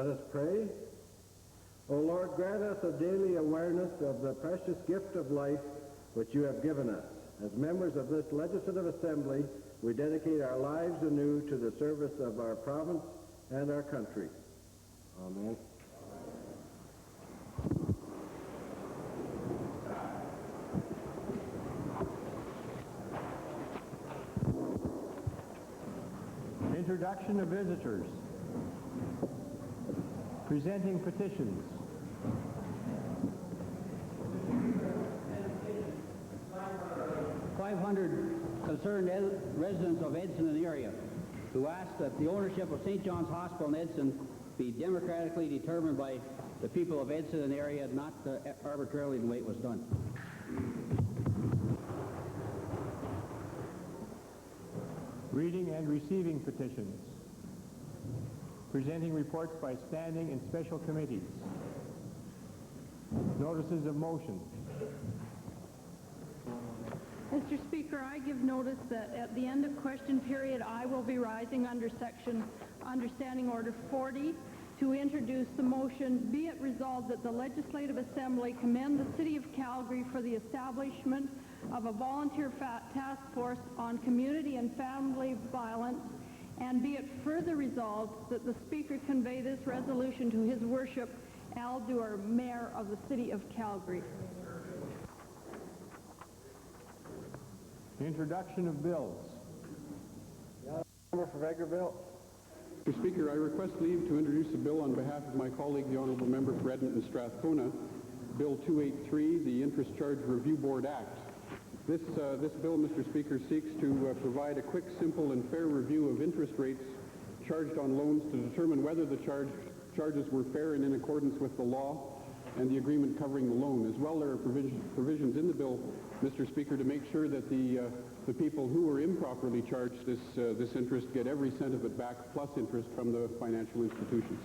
Let us pray. O Lord, grant us a daily awareness of the precious gift of life which you have given us. As members of this legislative assembly, we dedicate our lives anew to the service of our province and our country. Amen. Introduction of visitors. Presenting petitions. Concerned residents of Edson and the area who ask that the ownership of St. John's Hospital in Edson be democratically determined by the people of Edson and the area, not arbitrarily the way it was done. Reading and receiving petitions. Presenting reports by standing and special committees. Notices of motion. Mr. Speaker, I give notice that at the end of question period, I will be rising under Standing Order 40 to introduce the motion, be it resolved that the Legislative Assembly commend the City of Calgary for the establishment of a volunteer task force on community and family violence, and be it further resolved that the Speaker convey this resolution to His Worship Al Duer, Mayor of the City of Calgary. Introduction of bills. Member for Vegreville. Mr. Speaker, I request leave to introduce a bill on behalf of my colleague, the Honourable Member for Edmonton Strathcona, Bill 283, the Interest Charge Review Board Act. This bill, Mr. Speaker, seeks to provide a quick, simple, and fair review of interest rates charged on loans to determine whether the charges were fair and in accordance with the law and the agreement covering the loan. As well, there are provisions in the bill, Mr. Speaker, to make sure that the people who were improperly charged this interest get every cent of it back, plus interest from the financial institutions.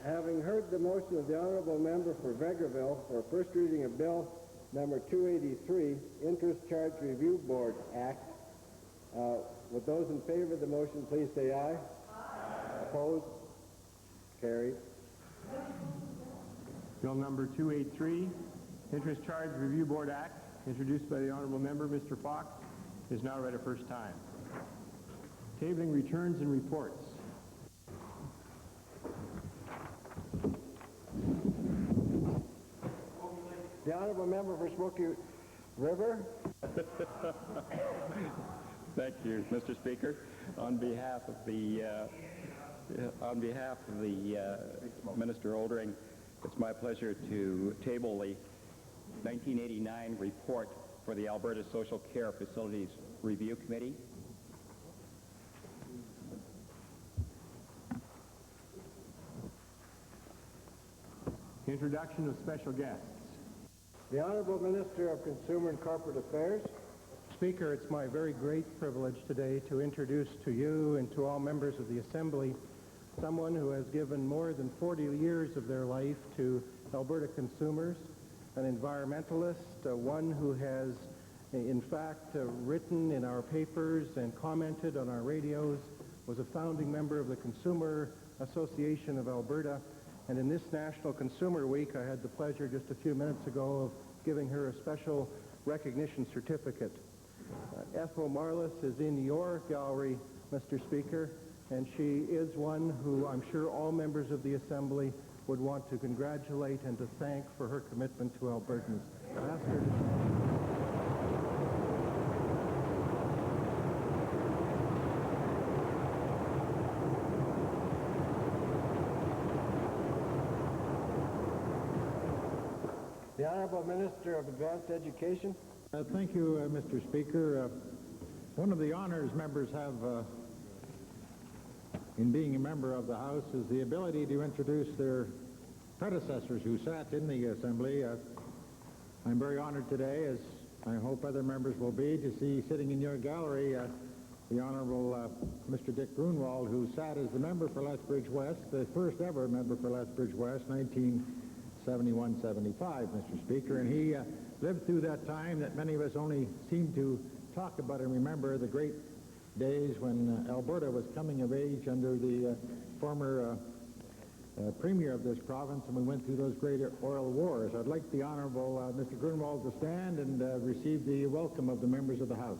Having heard the motion of the Honourable Member for Vegreville for first reading of Bill number 283, Interest Charge Review Board Act, would those in favor of the motion please say aye. Aye. Opposed? Carried. Bill number 283, Interest Charge Review Board Act, introduced by the Honourable Member, Mr. Fox, is now read a first time. Tabling returns and reports. The Honourable Member for Smoky River. Thank you, Mr. Speaker. On behalf of the Minister Oldring, it's my pleasure to table the 1989 report for the Alberta Social Care Facilities Review Committee. Introduction of special guests. The Honourable Minister of Consumer and Corporate Affairs. Speaker, it's my very great privilege today to introduce to you and to all members of the Assembly someone who has given more than 40 years of their life to Alberta consumers, an environmentalist, one who has in fact written in our papers and commented on our radios, was a founding member of the Consumer Association of Alberta, and in this National Consumer Week I had the pleasure just a few minutes ago of giving her a special recognition certificate. Ethel Marlis is in your gallery, Mr. Speaker, and she is one who I'm sure all members of the Assembly would want to congratulate and to thank for her commitment to Albertans. I'll ask her to... The Honourable Minister of Advanced Education. Thank you, Mr. Speaker. One of the honors members have in being a member of the House is the ability to introduce their predecessors who sat in the Assembly. I'm very honored today, as I hope other members will be, to see sitting in your gallery the Honourable Mr. Dick Grunwald, who sat as the member for Lethbridge West, the first ever member for Lethbridge West, 1971-75, Mr. Speaker, and he lived through that time that many of us only seem to talk about and remember, the great days when Alberta was coming of age under the former premier of this province, and we went through those great oil wars. I'd like the Honourable Mr. Grunwald to stand and receive the welcome of the members of the House.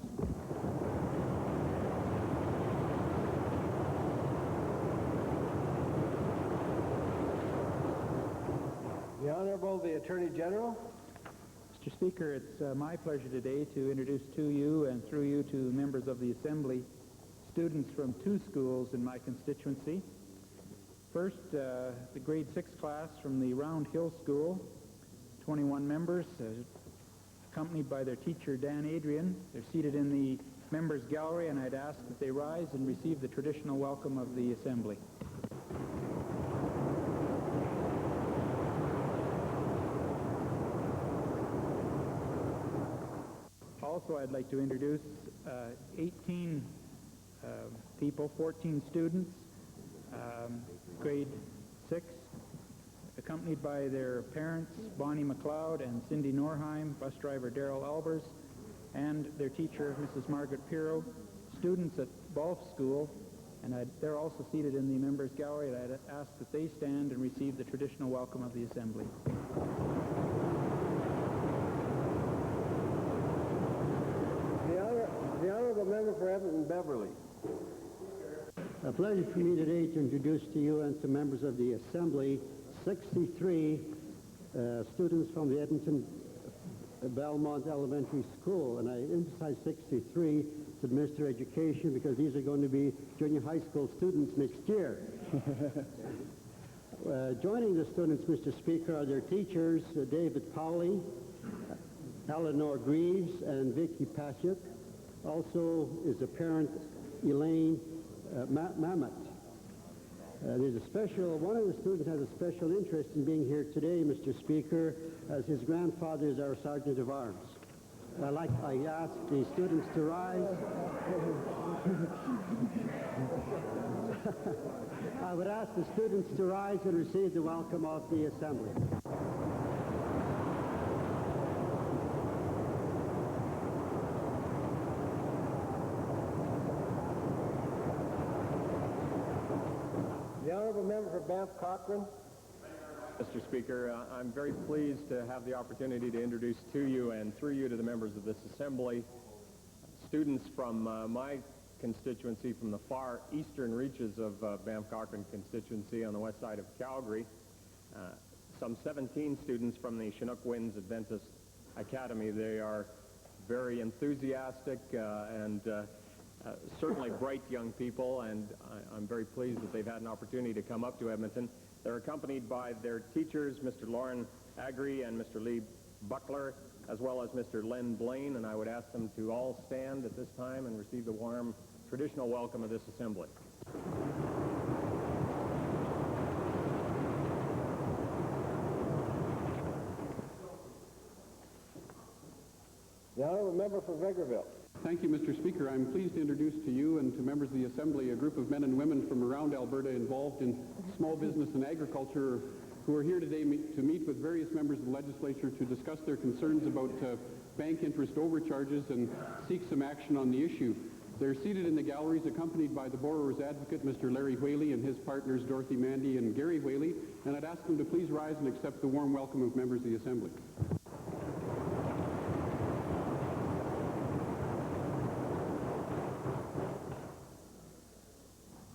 The Honourable the Attorney General. Mr. Speaker, it's my pleasure today to introduce to you and through you to members of the Assembly students from 2 schools in my constituency. First, the grade 6 class from the Round Hill School, 21 members, accompanied by their teacher, Dan Adrian. They're seated in the members' gallery, and I'd ask that they rise and receive the traditional welcome of the Assembly. Also, I'd like to introduce 18 people, 14 students, grade 6, accompanied by their parents, Bonnie McLeod and Cindy Norheim, bus driver Darrell Albers, and their teacher, Mrs. Margaret Pirro, students at Balf School, and they're also seated in the members' gallery, and I'd ask that they stand and receive the traditional welcome of the Assembly. The Honourable Member for Edmonton Beverly. A pleasure for me today to introduce to you and to members of the Assembly 63 students from the Edmonton Belmont Elementary School. And I emphasize 63 to administer education because these are going to be junior high school students next year. Joining the students, Mr. Speaker, are their teachers, David Powley, Eleanor Greaves, and Vicky Paschuk. Also is a parent, Elaine Mamet. One of the students has a special interest in being here today, Mr. Speaker, as his grandfather is our Sergeant of Arms. I ask the students to rise. I would ask the students to rise and receive the welcome of the Assembly. The Honourable Member for Banff Cochrane. Mr. Speaker, I'm very pleased to have the opportunity to introduce to you and through you to the members of this Assembly students from my constituency, from the far eastern reaches of Banff Cochrane constituency on the west side of Calgary. Some 17 students from the Chinook Winds Adventist Academy. They are very enthusiastic and certainly bright young people, and I'm very pleased that they've had an opportunity to come up to Edmonton. They're accompanied by their teachers, Mr. Lauren Agri and Mr. Lee Buckler, as well as Mr. Len Blaine, and I would ask them to all stand at this time and receive the warm traditional welcome of this Assembly. The Honourable Member for Vegreville. Thank you, Mr. Speaker. I'm pleased to introduce to you and to members of the Assembly a group of men and women from around Alberta involved in small business and agriculture who are here today to meet with various members of the legislature to discuss their concerns about bank interest overcharges and seek some action on the issue. They're seated in the galleries accompanied by the borrower's advocate, Mr. Larry Whaley, and his partners, Dorothy Mandy and Gary Whaley, and I'd ask them to please rise and accept the warm welcome of members of the Assembly.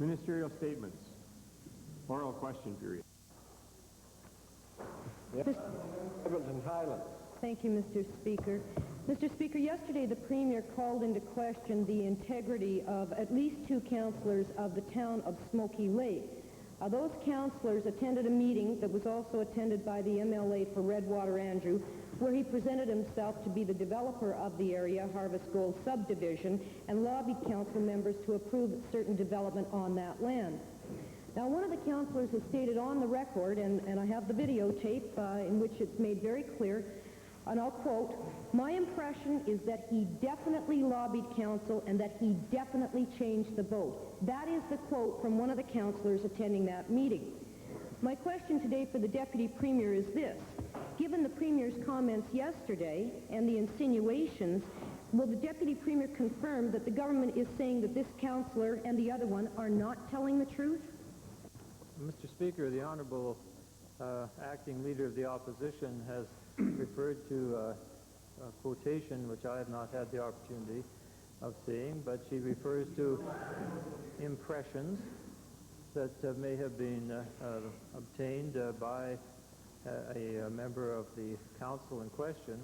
Ministerial statements. Oral question period. Edmonton Highlands. Thank you, Mr. Speaker. Mr. Speaker, yesterday the Premier called into question the integrity of at least 2 councillors of the town of Smoky Lake. Those councillors attended a meeting that was also attended by the MLA for Redwater, Andrew, where he presented himself to be the developer of the area, Harvest Gold subdivision, and lobbied council members to approve certain development on that land. Now, one of the councillors has stated on the record, and I have the videotape in which it's made very clear, and I'll quote, "My impression is that he definitely lobbied council and that he definitely changed the vote." That is the quote from one of the councillors attending that meeting. My question today for the Deputy Premier is this. Given the Premier's comments yesterday and the insinuations will the Deputy Premier confirm that the government is saying that this councillor and the other one are not telling the truth? Mr. Speaker, the Honourable Acting Leader of the Opposition has referred to a quotation which I have not had the opportunity of seeing, but she refers to impressions that may have been obtained by a member of the council in question,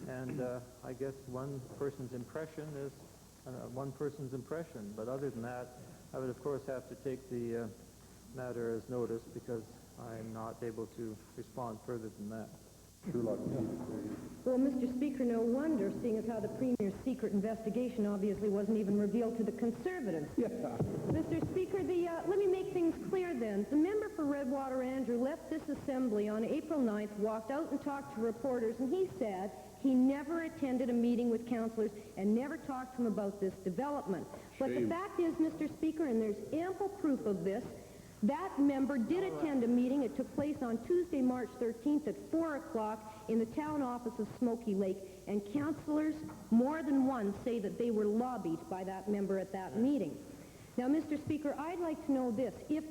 and I guess one person's impression is one person's impression, but other than that, I would of course have to take the matter as noticed because I'm not able to respond further than that. Well, Mr. Speaker, no wonder, seeing as how the Premier's secret investigation obviously wasn't even revealed to the Conservatives. Yeah. Mr. Speaker, let me make things clear then. The member for Redwater Andrew left this assembly on April 9th, walked out and talked to reporters, and he said he never attended a meeting with councillors and never talked to them about this development. But the fact is, Mr. Speaker, and there's ample proof of this, that member did attend a meeting. It took place on Tuesday, March 13th at 4 o'clock in the town office of Smoky Lake, and councillors, more than one, say that they were lobbied by that member at that meeting. Now, Mr. Speaker, I'd like to know this, if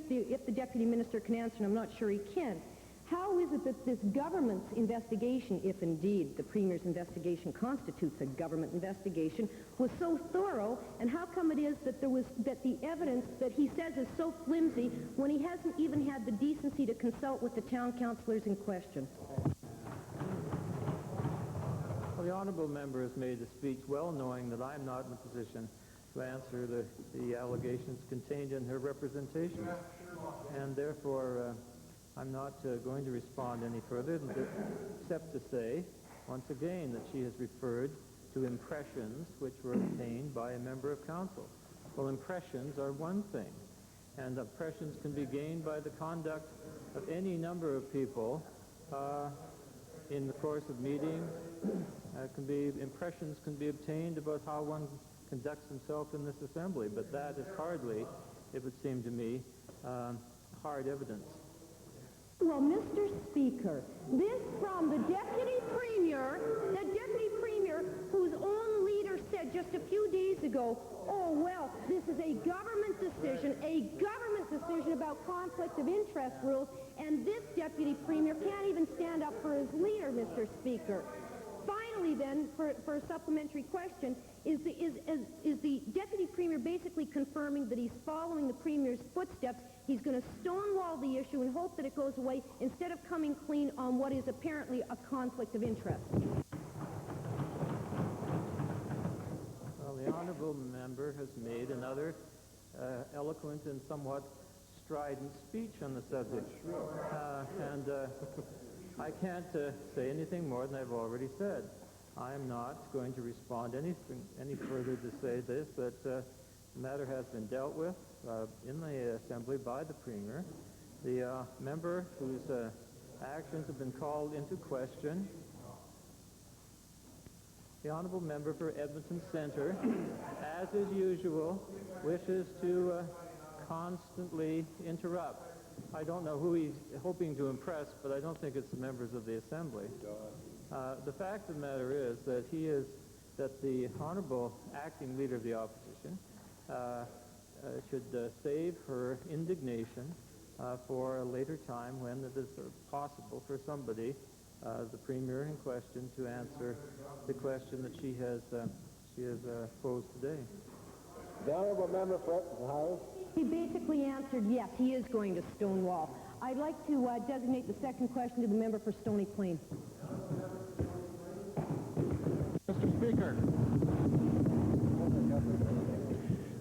the Deputy Minister can answer, and I'm not sure he can. How is it that this government's investigation, if indeed the Premier's investigation constitutes a government investigation, was so thorough, and how come it is that the evidence that he says is so flimsy when he hasn't even had the decency to consult with the town councillors in question? Well, the honourable member has made a speech well knowing that I'm not in a position to answer the allegations contained in her representation, and therefore I'm not going to respond any further except to say, once again, that she has referred to impressions which were obtained by a member of council. Well, impressions are one thing, and impressions can be gained by the conduct of any number of people in the course of meetings. Impressions can be obtained about how one conducts himself in this assembly, but that is hardly, it would seem to me, hard evidence. Well, Mr. Speaker, this from the Deputy Premier whose own leader said just a few days ago, oh, well, this is a government decision about conflict of interest rules, and this Deputy Premier can't even stand up for his leader, Mr. Speaker. Finally, then, for a supplementary question, is the Deputy Premier basically confirming that he's following the Premier's footsteps? He's going to stonewall the issue and hope that it goes away instead of coming clean on what is apparently a conflict of interest. Well, the honourable member has made another eloquent and somewhat strident speech on the subject. And I can't say anything more than I've already said. I am not going to respond any further to say this, that the matter has been dealt with in the Assembly by the Premier. The member whose actions have been called into question, the Honourable Member for Edmonton Centre, as is usual, wishes to constantly interrupt. I don't know who he's hoping to impress, but I don't think it's the members of the Assembly. The fact of the matter is that the Honourable Acting Leader of the Opposition should save her indignation for a later time when it is possible for somebody, the Premier in question, to answer the question that she has posed today. The Honourable Member for Edmonton House. He basically answered yes, he is going to stonewall. I'd like to designate the second question to the member for Stony Plain. Mr. Speaker,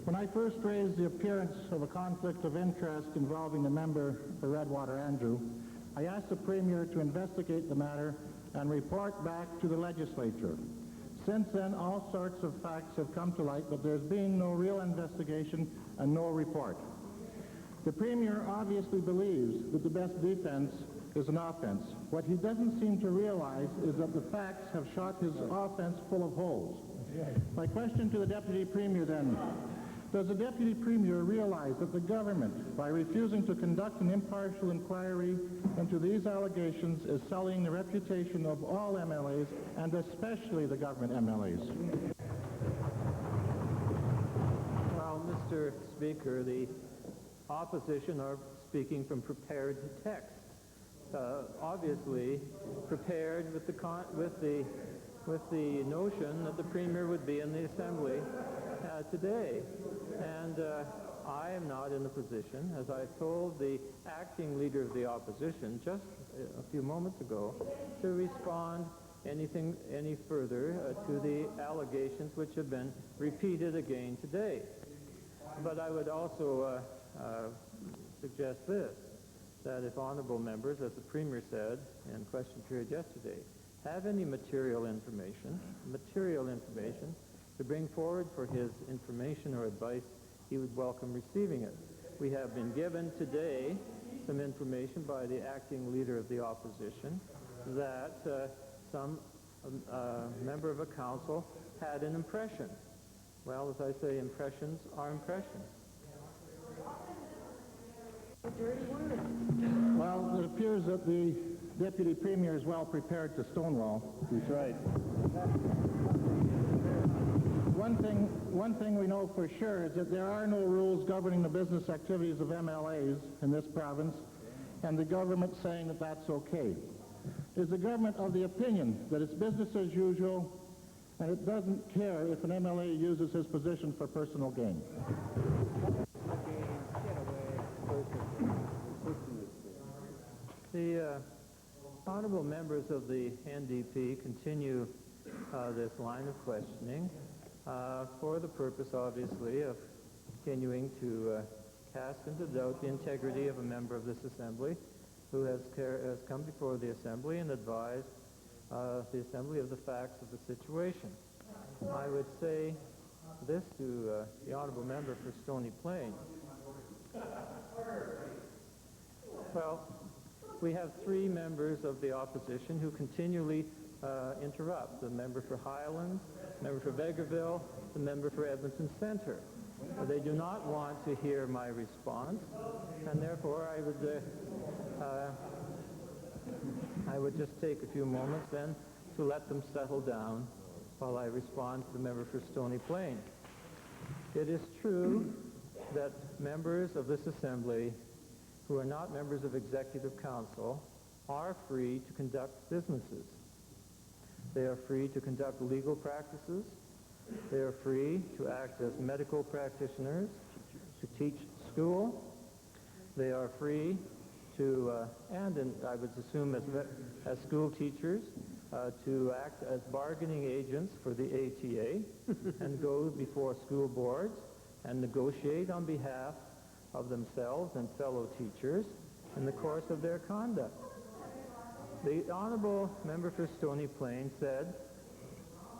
when I first raised the appearance of a conflict of interest involving the member for Redwater Andrew, I asked the Premier to investigate the matter and report back to the legislature. Since then, all sorts of facts have come to light, but there's been no real investigation and no report. The Premier obviously believes that the best defense is an offense. What he doesn't seem to realize is that the facts have shot his offense full of holes. My question to the Deputy Premier then, does the Deputy Premier realize that the government, by refusing to conduct an impartial inquiry into these allegations, is sullying the reputation of all MLAs, and especially the government MLAs? Mr. Speaker, the opposition are speaking from prepared text. Obviously prepared with the notion that the Premier would be in the Assembly today. And I am not in a position, as I told the acting Leader of the Opposition just a few moments ago, to respond any further to the allegations which have been repeated again today. But I would also suggest this, that if honorable members, as the Premier said in question period yesterday, have any material information to bring forward for his information or advice, he would welcome receiving it. We have been given today some information by the acting Leader of the Opposition that some member of a council had an impression. Well, as I say, impressions are impressions. Well, it appears that the Deputy Premier is well prepared to stonewall. That's right. One thing we know for sure is that there are no rules governing the business activities of MLAs in this province, and the government saying that that's okay. Is the government of the opinion that it's business as usual, and it doesn't care if an MLA uses his position for personal gain? The honorable members of the NDP continue this line of questioning for the purpose, obviously, of continuing to cast into doubt the integrity of a member of this Assembly who has come before the Assembly and advised the Assembly of the facts of the situation. I would say this to the honorable member for Stony Plain. Well, we have three members of the opposition who continually interrupt. The member for Highlands, the member for Vegreville, the member for Edmonton Centre. They do not want to hear my response, and therefore I would just take a few moments then to let them settle down while I respond to the member for Stony Plain. It is true that members of this Assembly who are not members of Executive Council are free to conduct businesses. They are free to conduct legal practices. They are free to act as medical practitioners, to teach school. They are free to, and I would assume as school teachers, to act as bargaining agents for the ATA and go before school boards and negotiate on behalf of themselves and fellow teachers in the course of their conduct. The honorable member for Stony Plain said,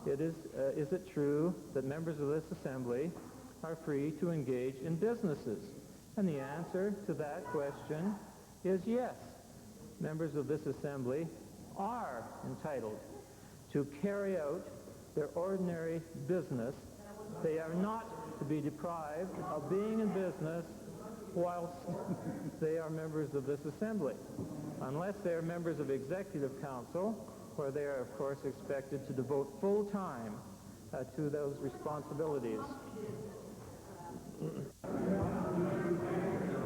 is it true that members of this Assembly are free to engage in businesses? And the answer to that question is yes. Members of this Assembly are entitled to carry out their ordinary business. They are not to be deprived of being in business whilst they are members of this Assembly, unless they are members of Executive Council, where they are, of course, expected to devote full time to those responsibilities.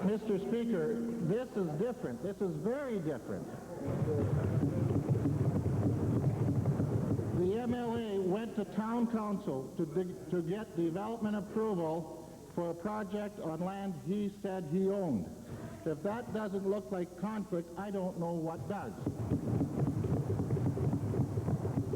Mr. Speaker, this is different. This is very different. The MLA went to town council to get development approval for a project on land he said he owned. If that doesn't look like conflict, I don't know what does.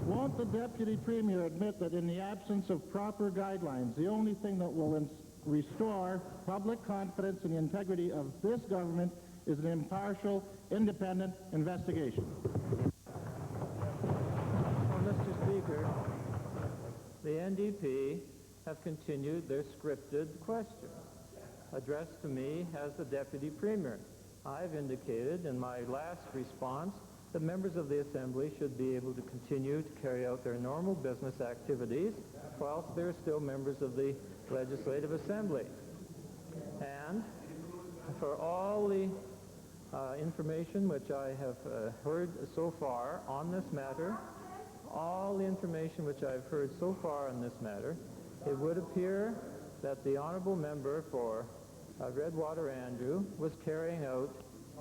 Won't the Deputy Premier admit that in the absence of proper guidelines, the only thing that will restore public confidence in the integrity of this government is an impartial, independent investigation? Well, Mr. Speaker, the NDP have continued their scripted questions addressed to me as the Deputy Premier. I've indicated in my last response that members of the Assembly should be able to continue to carry out their normal business activities whilst they're still members of the Legislative Assembly. And for all the information which I have heard so far on this matter, it would appear that the honourable member for Redwater Andrew was carrying out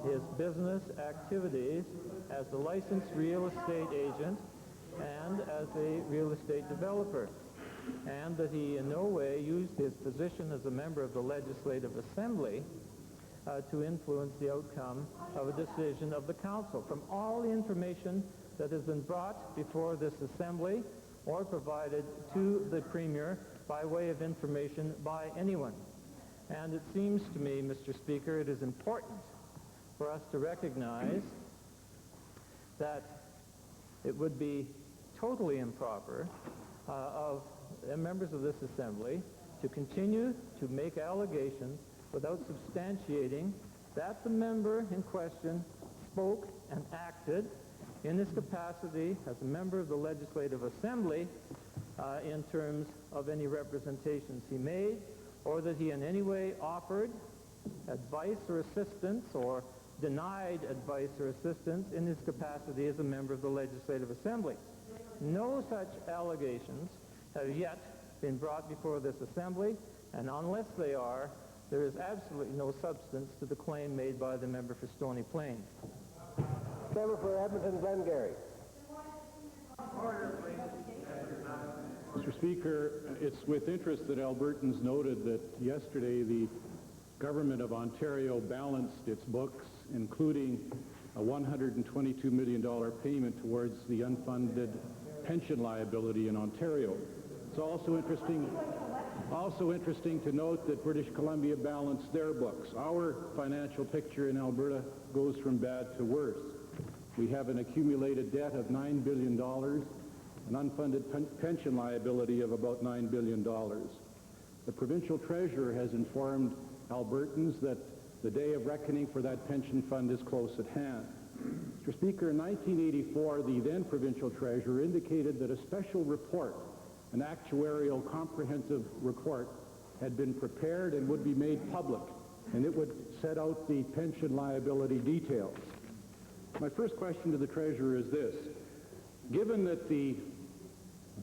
his business activities as a licensed real estate agent and as a real estate developer, and that he in no way used his position as a member of the Legislative Assembly to influence the outcome of a decision of the Council. From all the information that has been brought before this Assembly or provided to the Premier by way of information by anyone. And it seems to me, Mr. Speaker, it is important for us to recognize that it would be totally improper of members of this Assembly to continue to make allegations without substantiating that the member in question spoke and acted in his capacity as a member of the Legislative Assembly in terms of any representations he made, or that he in any way offered advice or assistance or denied advice or assistance in his capacity as a member of the Legislative Assembly. No such allegations have yet been brought before this Assembly, and unless they are, there is absolutely no substance to the claim made by the member for Stony Plain. Member for Edmonton-Glengarry. Mr. Speaker, it's with interest that Albertans noted that yesterday the Government of Ontario balanced its books, including a $122 million payment towards the unfunded pension liability in Ontario. It's also interesting to note that British Columbia balanced their books. Our financial picture in Alberta goes from bad to worse. We have an accumulated debt of $9 billion, an unfunded pension liability of about $9 billion. The provincial treasurer has informed Albertans that the day of reckoning for that pension fund is close at hand. Mr. Speaker, in 1984, the then provincial treasurer indicated that a special report, an actuarial comprehensive report, had been prepared and would be made public, and it would set out the pension liability details. My first question to the treasurer is this. Given that the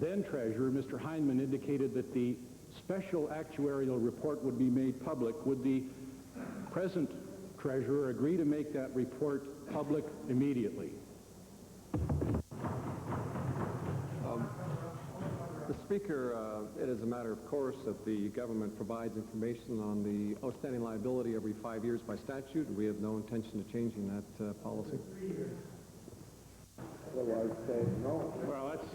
then treasurer, Mr. Heinemann, indicated that the special actuarial report would be made public, would the present treasurer agree to make that report public immediately? Mr. Speaker, it is a matter of course that the government provides information on the outstanding liability every 5 years by statute. We have no intention of changing that policy. Well, that's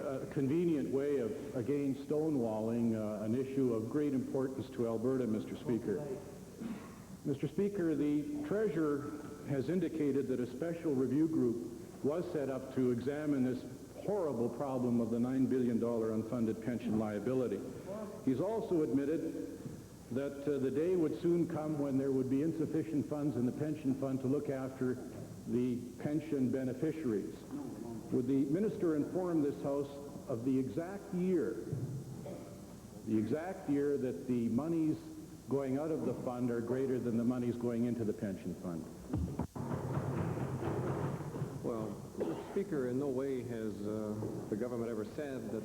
a convenient way of, again, stonewalling an issue of great importance to Alberta, Mr. Speaker. Mr. Speaker, the treasurer has indicated that a special review group was set up to examine this horrible problem of the $9 billion unfunded pension liability. He's also admitted that the day would soon come when there would be insufficient funds in the pension fund to look after the pension beneficiaries. Would the minister inform this House of the exact year that the monies going out of the fund are greater than the monies going into the pension fund? Well, Mr. Speaker, in no way has the government ever said that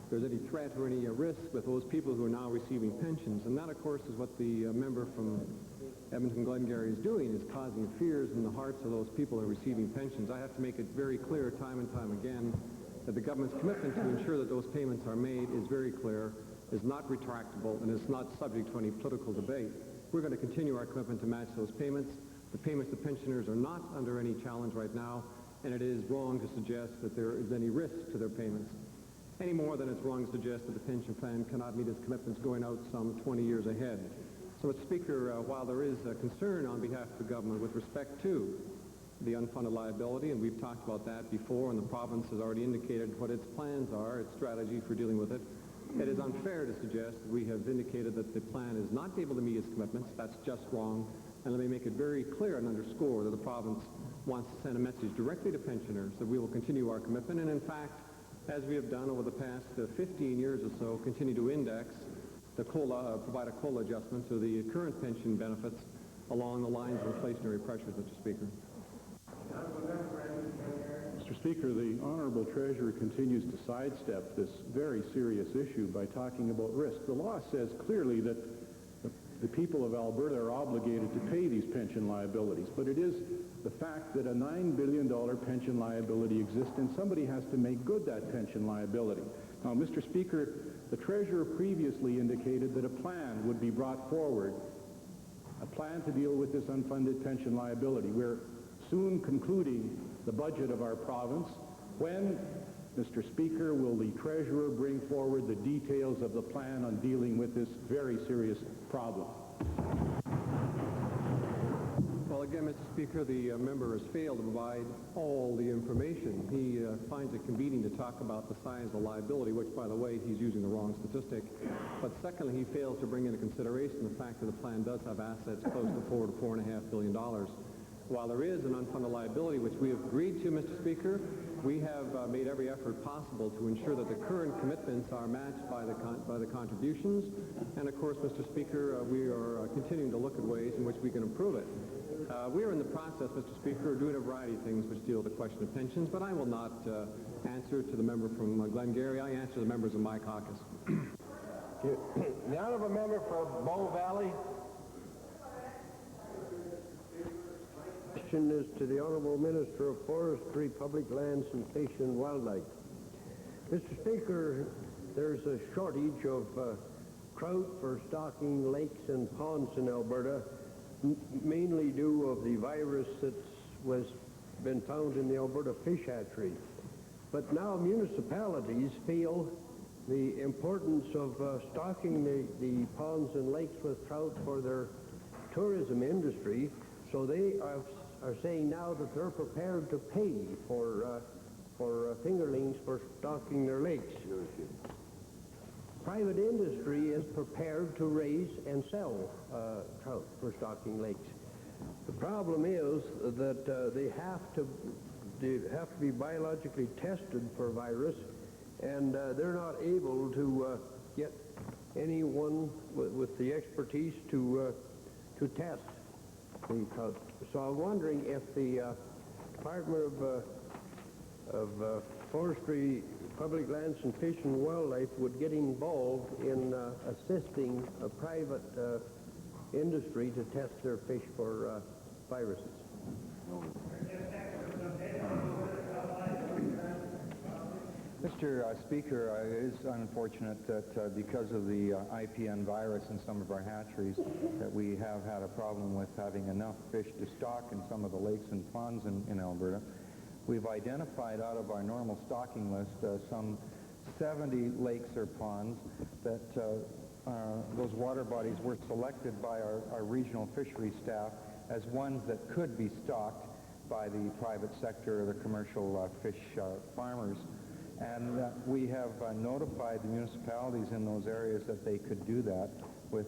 there's any threat or any risk with those people who are now receiving pensions. And that, of course, is what the member from Edmonton-Glengarry is doing, is causing fears in the hearts of those people who are receiving pensions. I have to make it very clear time and time again that the government's commitment to ensure that those payments are made is very clear, is not retractable, and is not subject to any political debate. We're going to continue our commitment to match those payments. The payments to pensioners are not under any challenge right now, and it is wrong to suggest that there is any risk to their payments, any more than it's wrong to suggest that the pension plan cannot meet its commitments going out some 20 years ahead. So, Mr. Speaker, while there is a concern on behalf of the government with respect to the unfunded liability, and we've talked about that before, and the province has already indicated what its plans are, its strategy for dealing with it, it is unfair to suggest that we have indicated that the plan is not able to meet its commitments. That's just wrong. And let me make it very clear and underscore that the province wants to send a message directly to pensioners that we will continue our commitment, and in fact, as we have done over the past 15 years or so, continue to index the COLA, provide a COLA adjustment to the current pension benefits along the lines of inflationary pressures, Mr. Speaker. Mr. Speaker. Speaker, the Honorable Treasurer continues to sidestep this very serious issue by talking about risk. The law says clearly that the people of Alberta are obligated to pay these pension liabilities, but it is the fact that a $9 billion pension liability exists, and somebody has to make good that pension liability. Now, Mr. Speaker, the Treasurer previously indicated that a plan would be brought forward, a plan to deal with this unfunded pension liability. We're soon concluding the budget of our province. When, Mr. Speaker, will the Treasurer bring forward the details of the plan on dealing with this very serious problem? Well, again, Mr. Speaker, the member has failed to provide all the information. He finds it convenient to talk about the size of the liability, which, by the way, he's using the wrong statistic. But secondly, he fails to bring into consideration the fact that the plan does have assets close to $4 to $4.5 billion. While there is an unfunded liability, which we have agreed to, Mr. Speaker, we have made every effort possible to ensure that the current commitments are matched by the contributions. And of course, Mr. Speaker, we are continuing to look at ways in which we can improve it. We are in the process, Mr. Speaker, of doing a variety of things which deal with the question of pensions, but I will not answer to the member from Glengarry. I answer the members of my caucus. The honourable member for Bow Valley. Question is to the Honourable Minister of Forestry, Public Lands and Fish and Wildlife. Mr. Speaker, there's a shortage of trout for stocking lakes and ponds in Alberta, mainly due of the virus that was been found in the Alberta fish hatchery. But now municipalities feel the importance of stocking the ponds and lakes with trout for their tourism industry, so they are saying now that they're prepared to pay for fingerlings for stocking their lakes. Private industry is prepared to raise and sell trout for stocking lakes. The problem is that they have to be biologically tested for virus, and they're not able to get anyone with the expertise to test the trout. So I'm wondering if the Department of Forestry, Public Lands and Fish and Wildlife would get involved in assisting a private industry to test their fish for viruses. Mr. Speaker, it is unfortunate that because of the IPN virus in some of our hatcheries that we have had a problem with having enough fish to stock in some of the lakes and ponds in Alberta. We've identified out of our normal stocking list some 70 lakes or ponds that those water bodies were selected by our regional fishery staff as ones that could be stocked by the private sector or the commercial fish farmers. And we have notified the municipalities in those areas that they could do that with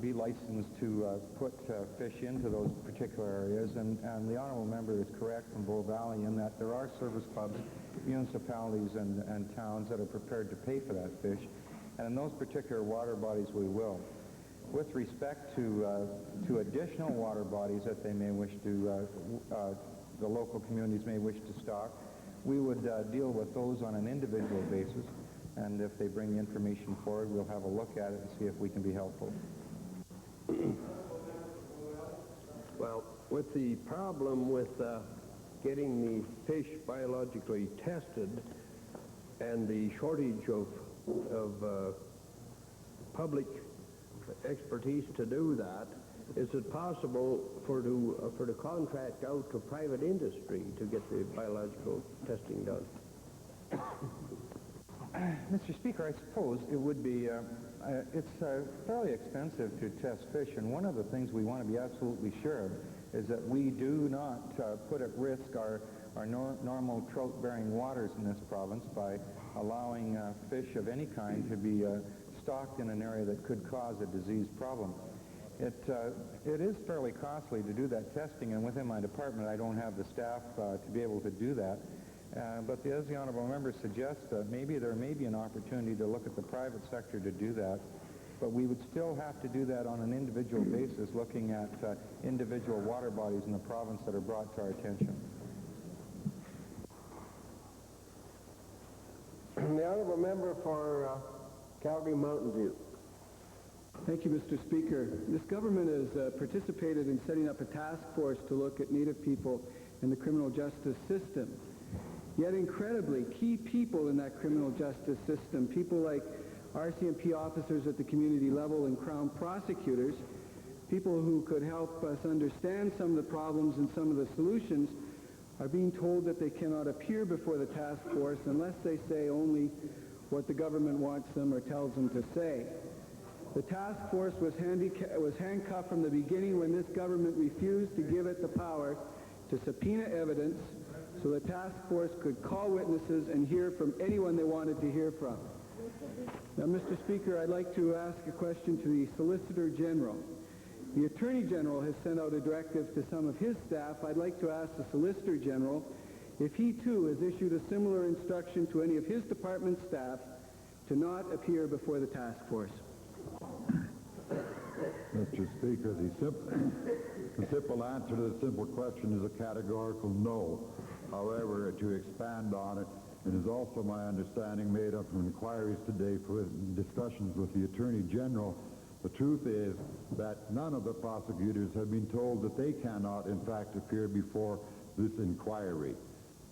be licensed to put fish into those particular areas. And the honourable member is correct from Bow Valley in that there are service clubs, municipalities and towns that are prepared to pay for that fish. And in those particular water bodies we will. With respect to additional water bodies that they may wish to, the local communities may wish to stock, we would deal with those on an individual basis, and if they bring the information forward, we'll have a look at it and see if we can be helpful. Well, with the problem with getting the fish biologically tested and the shortage of public expertise to do that, is it possible to contract out to private industry to get the biological testing done? Mr. Speaker, I suppose it would be, it's fairly expensive to test fish, and one of the things we want to be absolutely sure of is that we do not put at risk our normal trout-bearing waters in this province by allowing fish of any kind to be stocked in an area that could cause a disease problem. It is fairly costly to do that testing, and within my department I don't have the staff to be able to do that. But as the honourable member suggests, maybe there may be an opportunity to look at the private sector to do that, but we would still have to do that on an individual basis, looking at individual water bodies in the province that are brought to our attention. The honourable member for Calgary Mountain View. Thank you, Mr. Speaker. This government has participated in setting up a task force to look at Native people in the criminal justice system. Yet incredibly, key people in that criminal justice system, people like RCMP officers at the community level and Crown prosecutors, people who could help us understand some of the problems and some of the solutions, are being told that they cannot appear before the task force unless they say only what the government wants them or tells them to say. The task force was handcuffed from the beginning when this government refused to give it the power to subpoena evidence so the task force could call witnesses and hear from anyone they wanted to hear from. Now, Mr. Speaker, I'd like to ask a question to the Solicitor General. The Attorney General has sent out a directive to some of his staff. I'd like to ask the Solicitor General if he too has issued a similar instruction to any of his department staff to not appear before the task force. Mr. Speaker, the simple answer to the simple question is a categorical no. However, to expand on it, it is also my understanding, made up from inquiries today for discussions with the Attorney General, the truth is that none of the prosecutors have been told that they cannot, in fact, appear before this inquiry.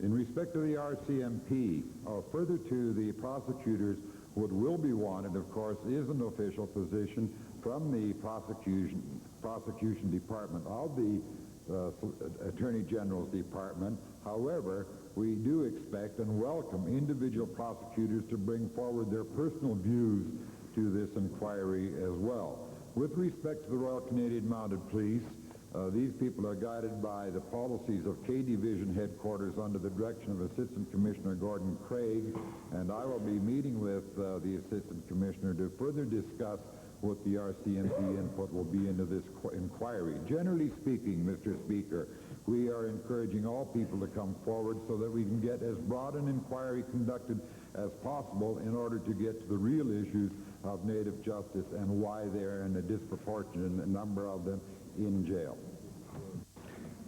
In respect to the RCMP, or further to the prosecutors, what will be wanted, of course, is an official position from the prosecution department of the Attorney General's department. However, we do expect and welcome individual prosecutors to bring forward their personal views to this inquiry as well. With respect to the Royal Canadian Mounted Police, these people are guided by the policies of K Division headquarters under the direction of Assistant Commissioner Gordon Craig, and I will be meeting with the Assistant Commissioner to further discuss what the RCMP input will be into this inquiry. Generally speaking, Mr. Speaker, we are encouraging all people to come forward so that we can get as broad an inquiry conducted as possible in order to get to the real issues of Native justice and why they're in a disproportionate number of them in jail.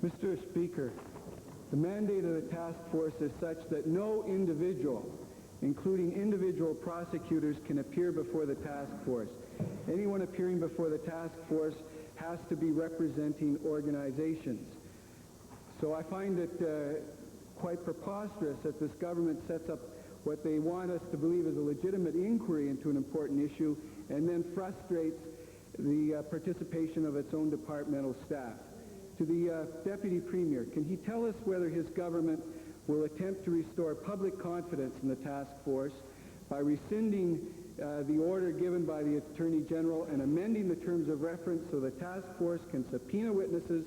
Mr. Speaker, the mandate of the task force is such that no individual, including individual prosecutors, can appear before the task force. Anyone appearing before the task force has to be representing organizations. So I find it quite preposterous that this government sets up what they want us to believe is a legitimate inquiry into an important issue and then frustrates the participation of its own departmental staff. To the Deputy Premier, can he tell us whether his government will attempt to restore public confidence in the task force by rescinding the order given by the Attorney General and amending the terms of reference so the task force can subpoena witnesses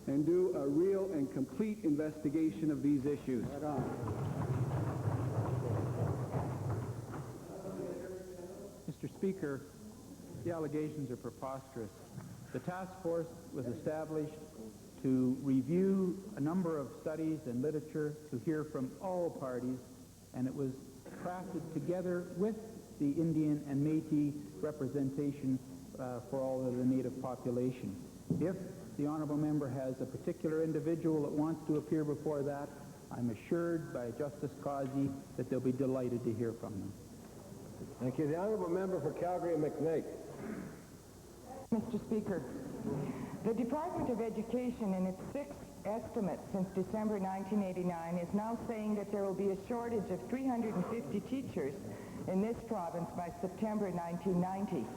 and do a real and complete investigation of these issues? Right on. Mr. Speaker, the allegations are preposterous. The task force was established to review a number of studies and literature, to hear from all parties, and it was crafted together with the Indian and Métis representation for all of the Native population. If the honourable member has a particular individual that wants to appear before that, I'm assured by Justice Causey that they'll be delighted to hear from them. Thank you. The honourable member for Calgary-McNaick. Mr. Speaker, the Department of Education in its sixth estimate since December 1989 is now saying that there will be a shortage of 350 teachers in this province by September 1990.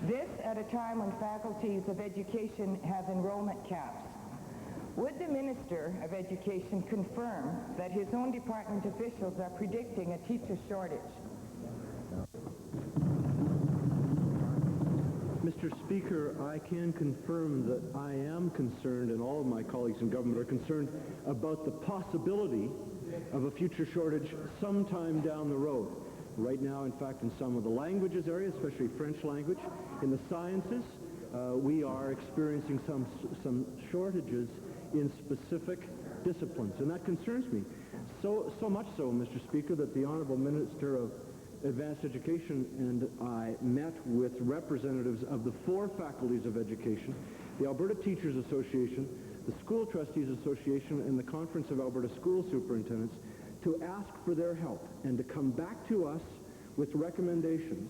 This at a time when faculties of education have enrollment caps. Would the Minister of Education confirm that his own department officials are predicting a teacher shortage? Mr. Speaker, I can confirm that I am concerned, and all of my colleagues in government are concerned, about the possibility of a future shortage sometime down the road. Right now, in fact, in some of the languages area, especially French language, in the sciences, we are experiencing some shortages in specific disciplines, and that concerns me. So much so, Mr. Speaker, that the Honourable Minister of Advanced Education and I met with representatives of the 4 faculties of education, the Alberta Teachers Association, the School Trustees Association, and the Conference of Alberta School Superintendents to ask for their help and to come back to us with recommendations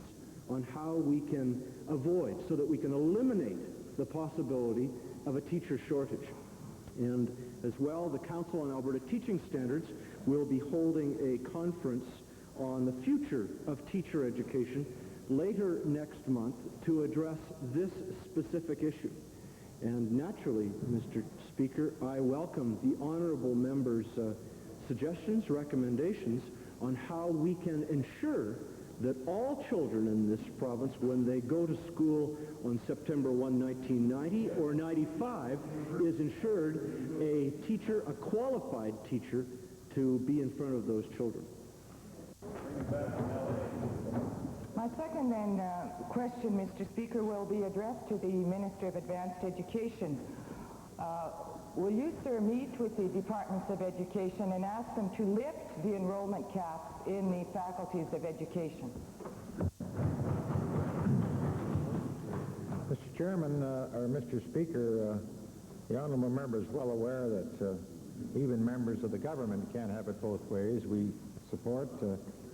on how we can avoid, so that we can eliminate the possibility of a teacher shortage. And as well, the Council on Alberta Teaching Standards will be holding a conference on the future of teacher education later next month to address this specific issue. And naturally, Mr. Speaker, I welcome the honourable member's suggestions, recommendations on how we can ensure that all children in this province, when they go to school on September 1, 1990 or 95, is ensured a teacher, a qualified teacher, to be in front of those children. My second then question, Mr. Speaker, will be addressed to the Minister of Advanced Education. Will you, sir, meet with the Departments of Education and ask them to lift the enrollment caps in the faculties of education? Mr. Chairman, or Mr. Speaker, the honourable member is well aware that even members of the government can't have it both ways. We support,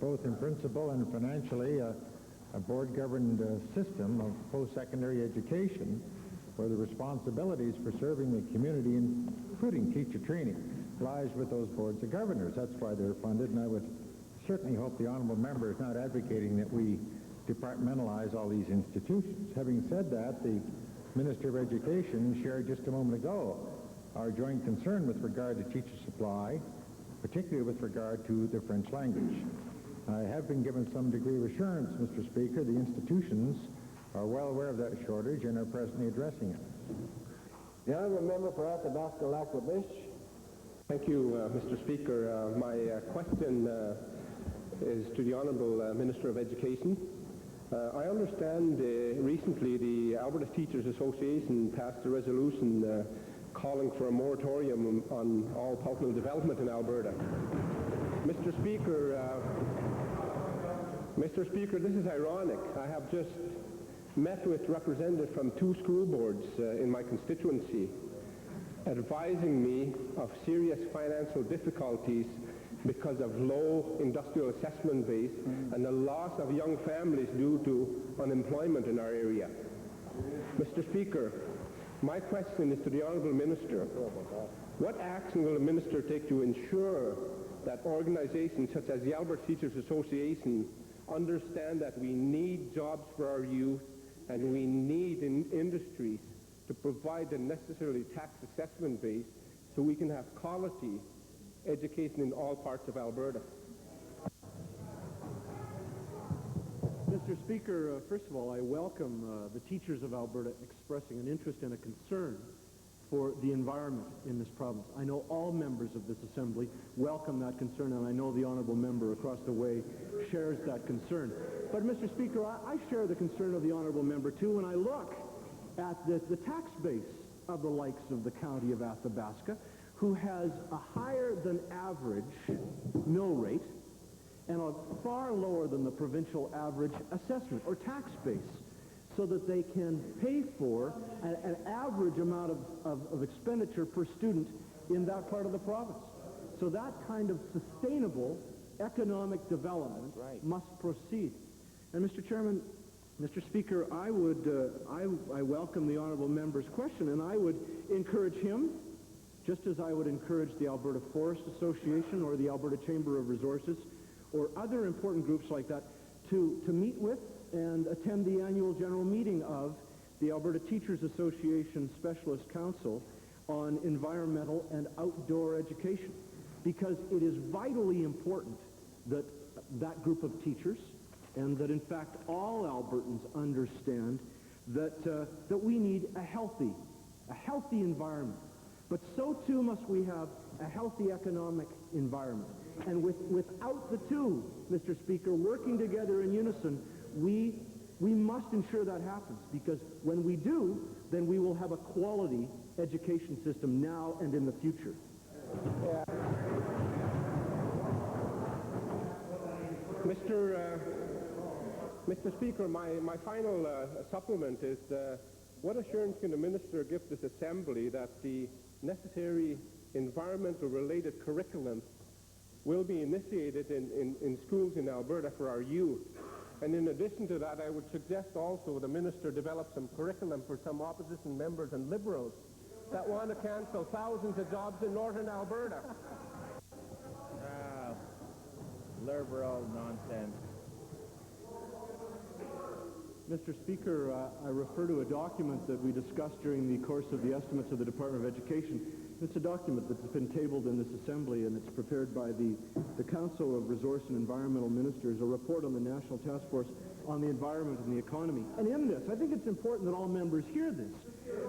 both in principle and financially, a board-governed system of post-secondary education where the responsibilities for serving the community, including teacher training, lies with those boards of governors. That's why they're funded, and I would certainly hope the honourable member is not advocating that we departmentalize all these institutions. Having said that, the Minister of Education shared just a moment ago our joint concern with regard to teacher supply, particularly with regard to the French language. I have been given some degree of assurance, Mr. Speaker, the institutions are well aware of that shortage and are presently addressing it. The honourable member for Athabasca-Lac-La-Biche. Thank you, Mr. Speaker. My question is to the Honourable Minister of Education. I understand recently the Alberta Teachers Association passed a resolution calling for a moratorium on all personal development in Alberta. Mr. Speaker, this is ironic. I have just met with representatives from 2 school boards in my constituency advising me of serious financial difficulties because of low industrial assessment base and the loss of young families due to unemployment in our area. Mr. Speaker, my question is to the Honourable Minister. What action will the Minister take to ensure that organizations such as the Alberta Teachers Association understand that we need jobs for our youth and we need industries to provide the necessary tax assessment base so we can have quality education in all parts of Alberta? Mr. Speaker, first of all, I welcome the teachers of Alberta expressing an interest and a concern for the environment in this province. I know all members of this Assembly welcome that concern, and I know the honourable member across the way shares that concern. But, Mr. Speaker, I share the concern of the honourable member, too, when I look at the tax base of the likes of the county of Athabasca, who has a higher than average mill rate and a far lower than the provincial average assessment or tax base, so that they can pay for an average amount of expenditure per student in that part of the province. So that kind of sustainable economic development must proceed. And Mr. Chairman, Mr. Speaker, I welcome the honourable member's question, and I would encourage him, just as I would encourage the Alberta Forest Association or the Alberta Chamber of Resources or other important groups like that, to meet with and attend the annual general meeting of the Alberta Teachers Association Specialist Council on environmental and outdoor education, because it is vitally important that that group of teachers, and that in fact all Albertans understand that we need a healthy environment. But so too must we have a healthy economic environment. And without the two, Mr. Speaker, working together in unison, we must ensure that happens, because when we do, then we will have a quality education system now and in the future. Mr. Speaker, my final supplement is what assurance can the Minister give this Assembly that the necessary environmental-related curriculum will be initiated in schools in Alberta for our youth. And in addition to that, I would suggest also the minister develop some curriculum for some opposition members and liberals that want to cancel thousands of jobs in northern Alberta. Liberal nonsense. Mr. Speaker, I refer to a document that we discussed during the course of the estimates of the Department of Education. It's a document that's been tabled in this Assembly, and it's prepared by the Council of Resource and Environmental Ministers, a report on the National Task Force on the Environment and the Economy. And in this, I think it's important that all members hear this,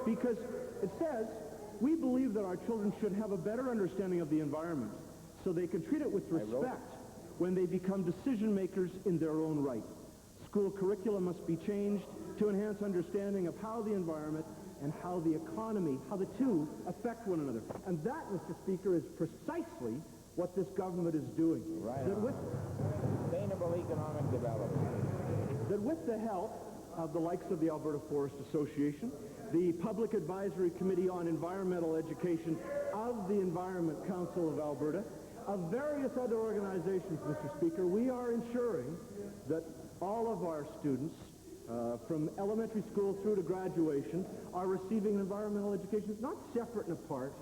because it says, we believe that our children should have a better understanding of the environment so they can treat it with respect when they become decision makers in their own right. School curriculum must be changed to enhance understanding of how the environment and how the economy, how the two affect one another. And that, Mr. Speaker, is precisely what this government is doing. Right on. Sustainable economic development. That with the help of the likes of the Alberta Forest Association, the Public Advisory Committee on Environmental Education of the Environment Council of Alberta, of various other organizations, Mr. Speaker, we are ensuring that all of our students, from elementary school through to graduation, are receiving environmental education, not separate and apart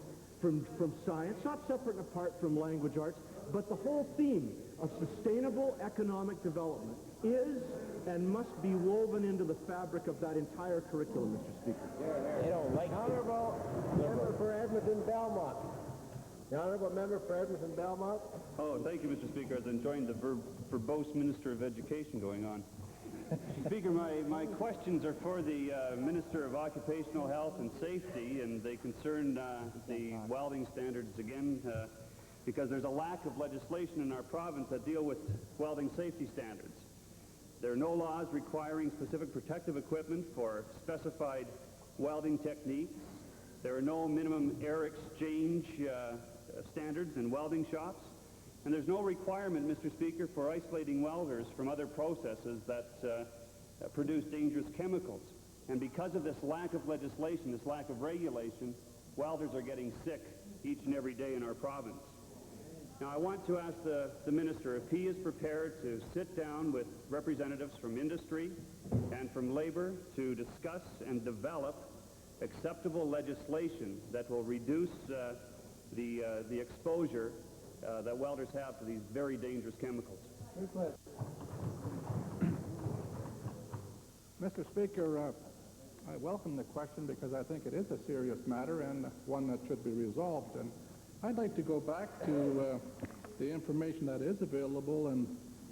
from science, not separate and apart from language arts, but the whole theme of sustainable economic development is and must be woven into the fabric of that entire curriculum, Mr. Speaker. They don't like Honorable Member for Edmonton Belmont. The Honorable Member for Edmonton Belmont. Oh, thank you, Mr. Speaker. I was enjoying the verbose Minister of Education going on. Speaker, my questions are for the Minister of Occupational Health and Safety, and they concern the welding standards again, because there's a lack of legislation in our province that deal with welding safety standards. There are no laws requiring specific protective equipment for specified welding techniques. There are no minimum air exchange standards in welding shops. And there's no requirement, Mr. Speaker, for isolating welders from other processes that produce dangerous chemicals. And because of this lack of legislation, this lack of regulation, welders are getting sick each and every day in our province. Now, I want to ask the minister if he is prepared to sit down with representatives from industry and from labor to discuss and develop acceptable legislation that will reduce the exposure that welders have to these very dangerous chemicals. Mr. Speaker, I welcome the question because I think it is a serious matter and one that should be resolved. And I'd like to go back to the information that is available in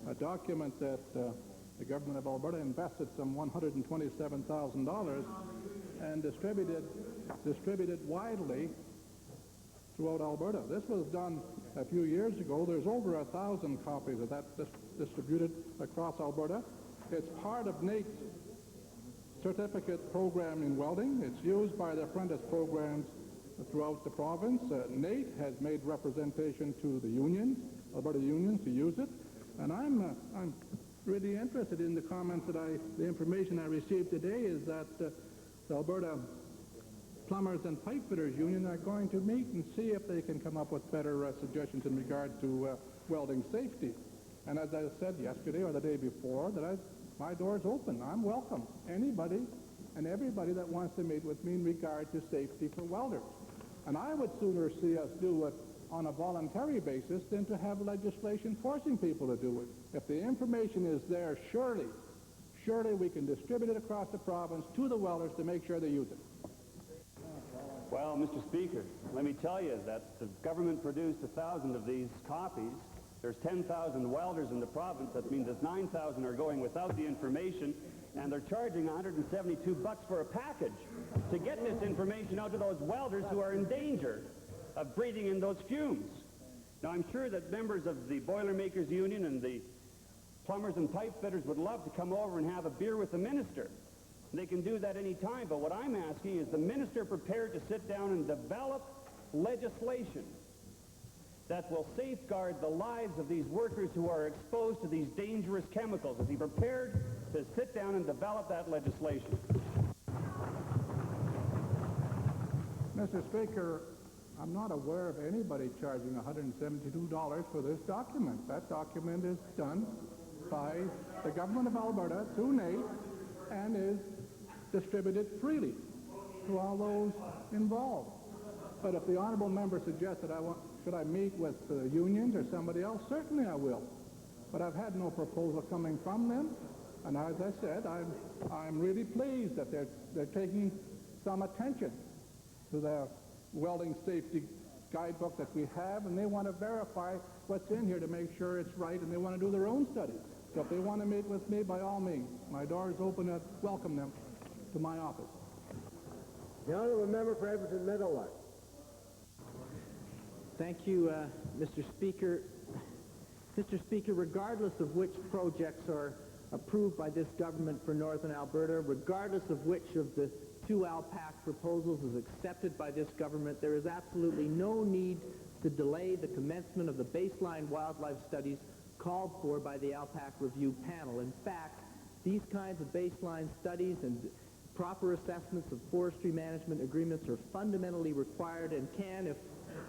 a document that the government of Alberta invested some $127,000 and distributed widely throughout Alberta. This was done a few years ago. There's over 1,000 copies of that distributed across Alberta. It's part of NATE's certificate program in welding. It's used by the apprentice programs throughout the province. NATE has made representation to the unions, Alberta unions, to use it. And I'm really interested in the comments the information I received today is that the Alberta Plumbers and Pipe Fitters Union are going to meet and see if they can come up with better suggestions in regard to welding safety. And as I said yesterday or the day before, that my door's open. I'm welcome. Anybody and everybody that wants to meet with me in regard to safety for welders. And I would sooner see us do it on a voluntary basis than to have legislation forcing people to do it. If the information is there, surely we can distribute it across the province to the welders to make sure they use it. Well, Mr. Speaker, let me tell you that the government produced 1,000 of these copies. There's 10,000 welders in the province. That means that 9,000 are going without the information, and they're charging $172 for a package to get this information out to those welders who are in danger of breathing in those fumes. Now, I'm sure that members of the Boilermakers Union and the plumbers and pipe fitters would love to come over and have a beer with the minister. They can do that any time, but what I'm asking is the minister prepared to sit down and develop legislation that will safeguard the lives of these workers who are exposed to these dangerous chemicals? Is he prepared to sit down and develop that legislation? Mr. Speaker, I'm not aware of anybody charging $172 for this document. That document is done by the government of Alberta through NAIT and is distributed freely to all those involved. But if the honourable member suggests that should I meet with unions or somebody else, certainly I will. But I've had no proposal coming from them, and as I said, I'm really pleased that they're taking some attention to the welding safety guidebook that we have, and they want to verify what's in here to make sure it's right, and they want to do their own study. So if they want to meet with me, by all means, my door is open to welcome them to my office. The honourable member for Edmonton Meadowlark. Thank you, Mr. Speaker. Mr. Speaker, regardless of which projects are approved by this government for Northern Alberta, regardless of which of the two ALPAC proposals is accepted by this government, there is absolutely no need to delay the commencement of the baseline wildlife studies called for by the ALPAC review panel. In fact, these kinds of baseline studies and proper assessments of forestry management agreements are fundamentally required and can, if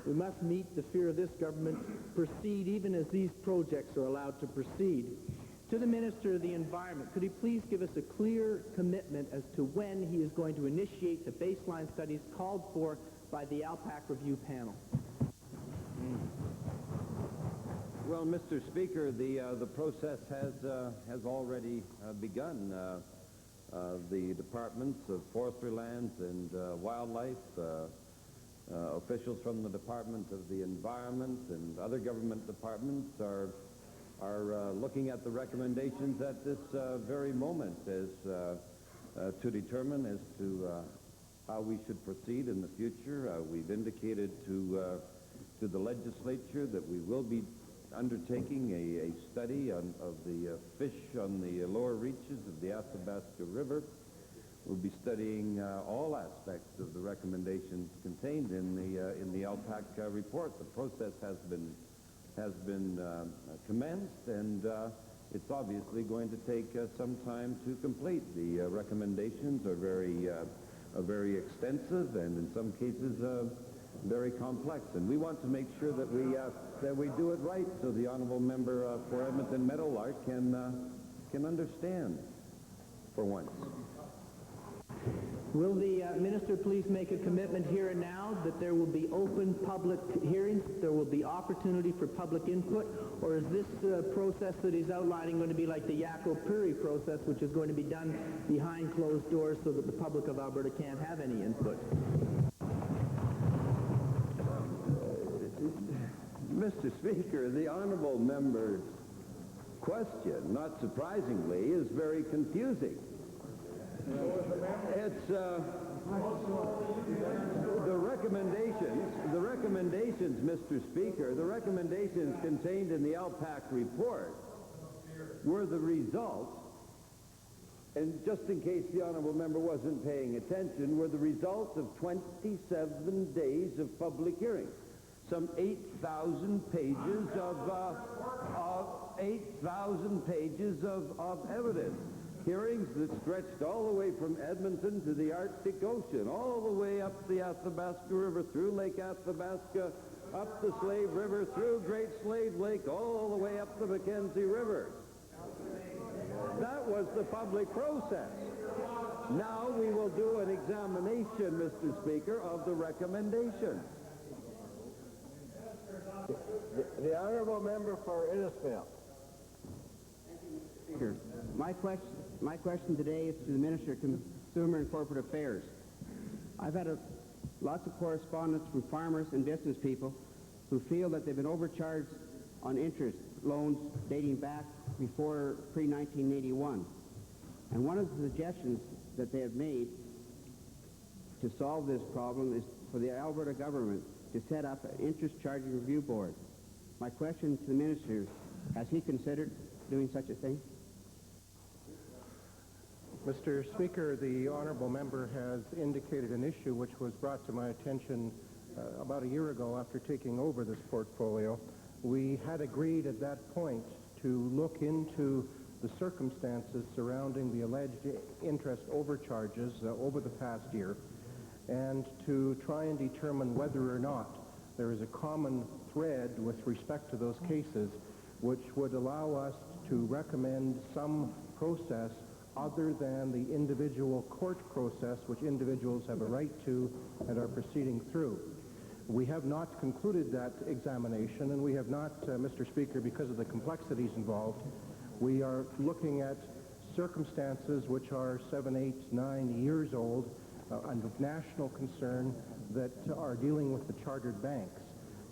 we must meet the fear of this government, proceed even as these projects are allowed to proceed. To the Minister of the Environment, could he please give us a clear commitment as to when he is going to initiate the baseline studies called for by the ALPAC review panel? Well, Mr. Speaker, the process has already begun. The Departments of Forestry Lands and Wildlife, officials from the Department of the Environment and other government departments are looking at the recommendations at this very moment as to determine as to how we should proceed in the future. We've indicated to the legislature that we will be undertaking a study of the fish on the lower reaches of the Athabasca River. We'll be studying all aspects of the recommendations contained in the ALPAC report. The process has been commenced, and it's obviously going to take some time to complete. The recommendations are very extensive and in some cases very complex, and we want to make sure that we do it right so the honourable member for Edmonton Meadowlark can understand for once. Will the Minister please make a commitment here and now that there will be open public hearings, there will be opportunity for public input, or is this process that he's outlining going to be like the Yakko Puri process, which is going to be done behind closed doors so that the public of Alberta can't have any input? Mr. Speaker, the honourable member's question, not surprisingly, is very confusing. It's the recommendations, Mr. Speaker, the recommendations contained in the ALPAC report were the results, and just in case the honourable member wasn't paying attention, were the results of 27 days of public hearings. Some 8,000 pages of evidence. Hearings that stretched all the way from Edmonton to the Arctic Ocean, all the way up the Athabasca River, through Lake Athabasca, up the Slave River, through Great Slave Lake, all the way up the Mackenzie River. That was the public process. Now we will do an examination, Mr. Speaker, of the recommendations. The honourable member for Innisfail. Speaker, my question today is to the Minister of Consumer and Corporate Affairs. I've had lots of correspondence from farmers and business people who feel that they've been overcharged on interest loans dating back before pre-1981. And one of the suggestions that they have made to solve this problem is for the Alberta government to set up an interest charging review board. My question to the Minister, has he considered doing such a thing? Mr. Speaker, the honourable member has indicated an issue which was brought to my attention about a year ago after taking over this portfolio. We had agreed at that point to look into the circumstances surrounding the alleged interest overcharges over the past year. and to try and determine whether or not there is a common thread with respect to those cases which would allow us to recommend some process other than the individual court process which individuals have a right to and are proceeding through. We have not concluded that examination, and we have not, Mr. Speaker, because of the complexities involved. We are looking at circumstances which are 7, 8, 9 years old and of national concern that are dealing with the chartered banks.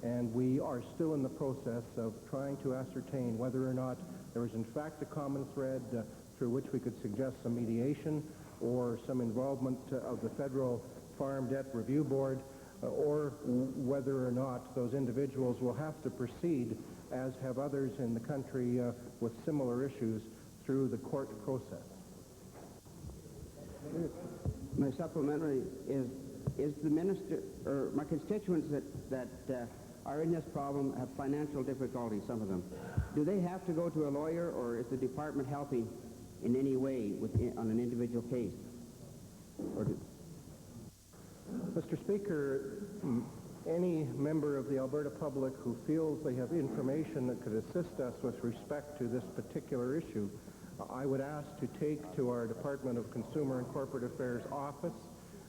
And we are still in the process of trying to ascertain whether or not there is in fact a common thread through which we could suggest some mediation or some involvement of the Federal Farm Debt Review Board, or whether or not those individuals will have to proceed, as have others in the country with similar issues, through the court process. My supplementary is the minister, or my constituents that are in this problem have financial difficulties, some of them. Do they have to go to a lawyer, or is the department helping in any way on an individual case? Mr. Speaker, any member of the Alberta public who feels they have information that could assist us with respect to this particular issue, I would ask to take to our Department of Consumer and Corporate Affairs office.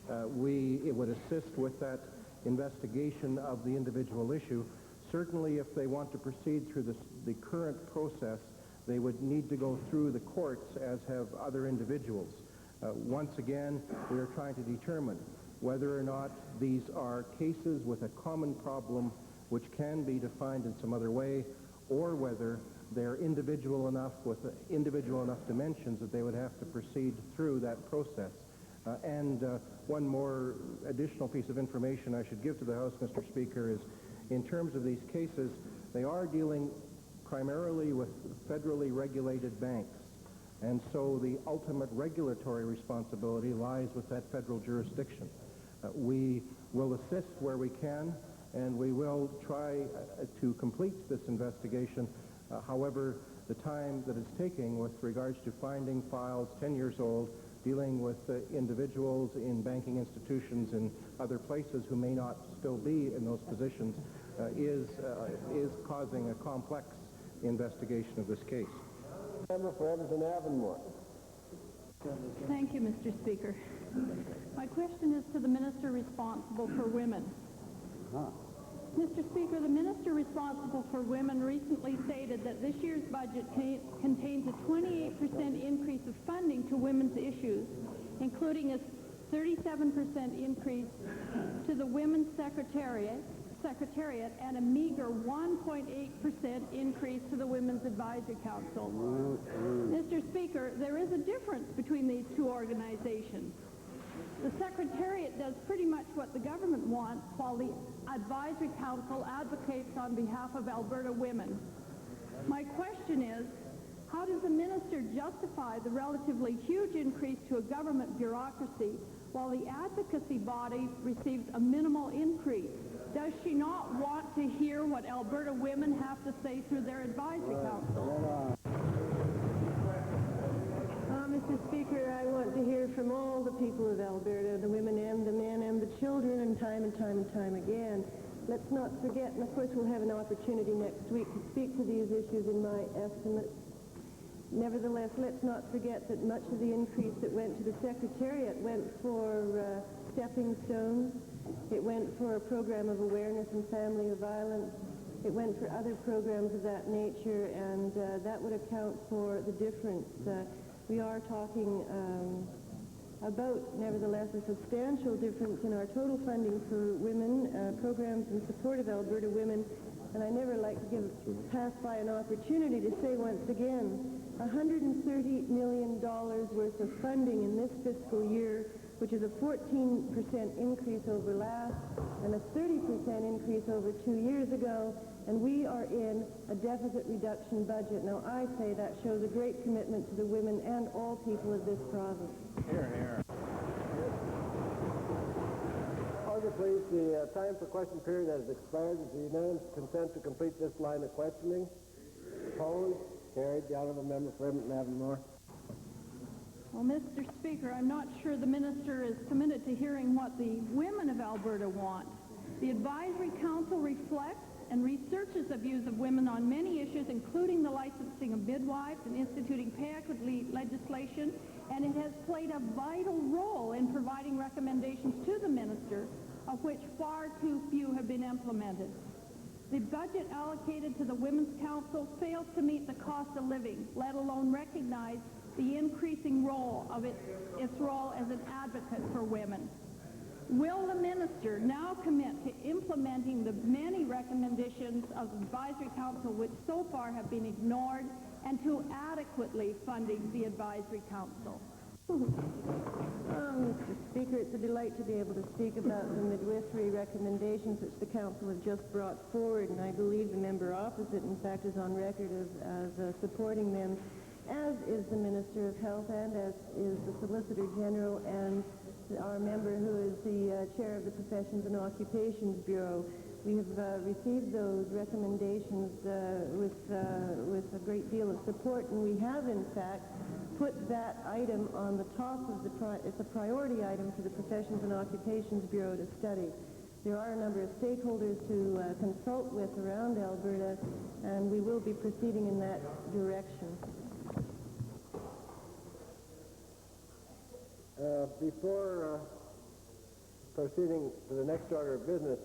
It would assist with that investigation of the individual issue. Certainly, if they want to proceed through the current process, they would need to go through the courts, as have other individuals. Once again, we are trying to determine whether or not these are cases with a common problem which can be defined in some other way, or whether they're individual enough with individual enough dimensions that they would have to proceed through that process. One more additional piece of information I should give to the House, Mr. Speaker, is in terms of these cases, they are dealing primarily with federally regulated banks. And so the ultimate regulatory responsibility lies with that federal jurisdiction. We will assist where we can, and we will try to complete this investigation. However, the time that it's taking with regards to finding files 10 years old, dealing with individuals in banking institutions and other places who may not still be in those positions, is causing a complex investigation of this case. Member for Edmonton-Avonmore. Thank you, Mr. Speaker. My question is to the minister responsible for women. Mr. Speaker, the minister responsible for women recently stated that this year's budget contains a 28% increase of funding to women's issues, including a 37% increase to the Women's Secretariat and a meager 1.8% increase to the Women's Advisory Council. Mr. Speaker, there is a difference between these two organizations. The Secretariat does pretty much what the government wants, while the Advisory Council advocates on behalf of Alberta women. My question is, how does the minister justify the relatively huge increase to a government bureaucracy while the advocacy body receives a minimal increase? Does she not want to hear what Alberta women have to say through their Advisory Council? Mr. Speaker, I want to hear from all the people of Alberta, the women and the men and the children, and time again. Let's not forget, and of course we'll have an opportunity next week to speak to these issues in my estimates. Nevertheless, let's not forget that much of the increase that went to the Secretariat went for stepping stones. It went for a program of awareness in family violence. It went for other programs of that nature, and that would account for the difference. We are talking about, nevertheless, a substantial difference in our total funding for women, programs in support of Alberta women. And I never like to pass by an opportunity to say once again, $130 million worth of funding in this fiscal year, which is a 14% increase over last and a 30% increase over 2 years ago, and we are in a deficit reduction budget. Now, I say that shows a great commitment to the women and all people of this province. Here, here. Order, please. The time for question period has expired. Is the unanimous consent to complete this line of questioning? Opposed? Carried. The honourable member for Edmonton-Avonmore. Well, Mr. Speaker, I'm not sure the minister is committed to hearing what the women of Alberta want. The Advisory Council reflects and researches the views of women on many issues, including the licensing of midwives and instituting pay equity legislation, and it has played a vital role in providing recommendations to the minister, of which far too few have been implemented. The budget allocated to the Women's Council fails to meet the cost of living, let alone recognize the increasing role of its role as an advocate for women. Will the minister now commit to implementing the many recommendations of the Advisory Council which so far have been ignored, and to adequately funding the Advisory Council? Mr. Speaker, it's a delight to be able to speak about the midwifery recommendations which the Council has just brought forward, and I believe the member opposite, in fact, is on record as supporting them, as is the Minister of Health and as is the Solicitor General and our member who is the chair of the Professions and Occupations Bureau. We have received those recommendations with a great deal of support, and we have, in fact, put that item on the top of it's a priority item for the Professions and Occupations Bureau to study. There are a number of stakeholders to consult with around Alberta, and we will be proceeding in that direction. Before proceeding to the next order of business,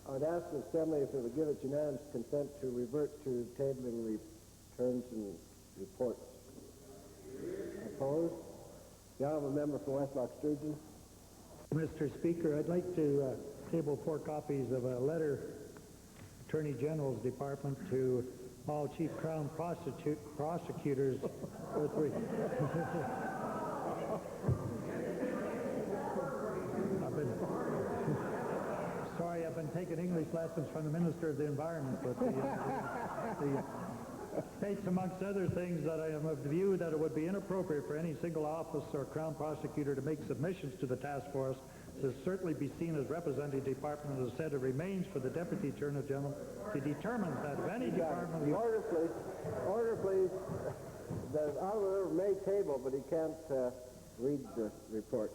I'd ask the Assembly if it would give its unanimous consent to revert to tabling returns and reports. Opposed? The Honourable Member for Westlock Sturgeon. Mr. Speaker, I'd like to table 4 copies of a letter, Attorney General's Department, to all Chief Crown prosecutors. Sorry, I've been taking English lessons from the Minister of the Environment, but states, amongst other things, that I am of the view that it would be inappropriate for any single office or Crown prosecutor to make submissions to the task force. To certainly be seen as representing the department. As said, it remains for the Deputy Attorney General to determine that if any department... Order, please. Order, please. The Honourable may table, but he can't read the report.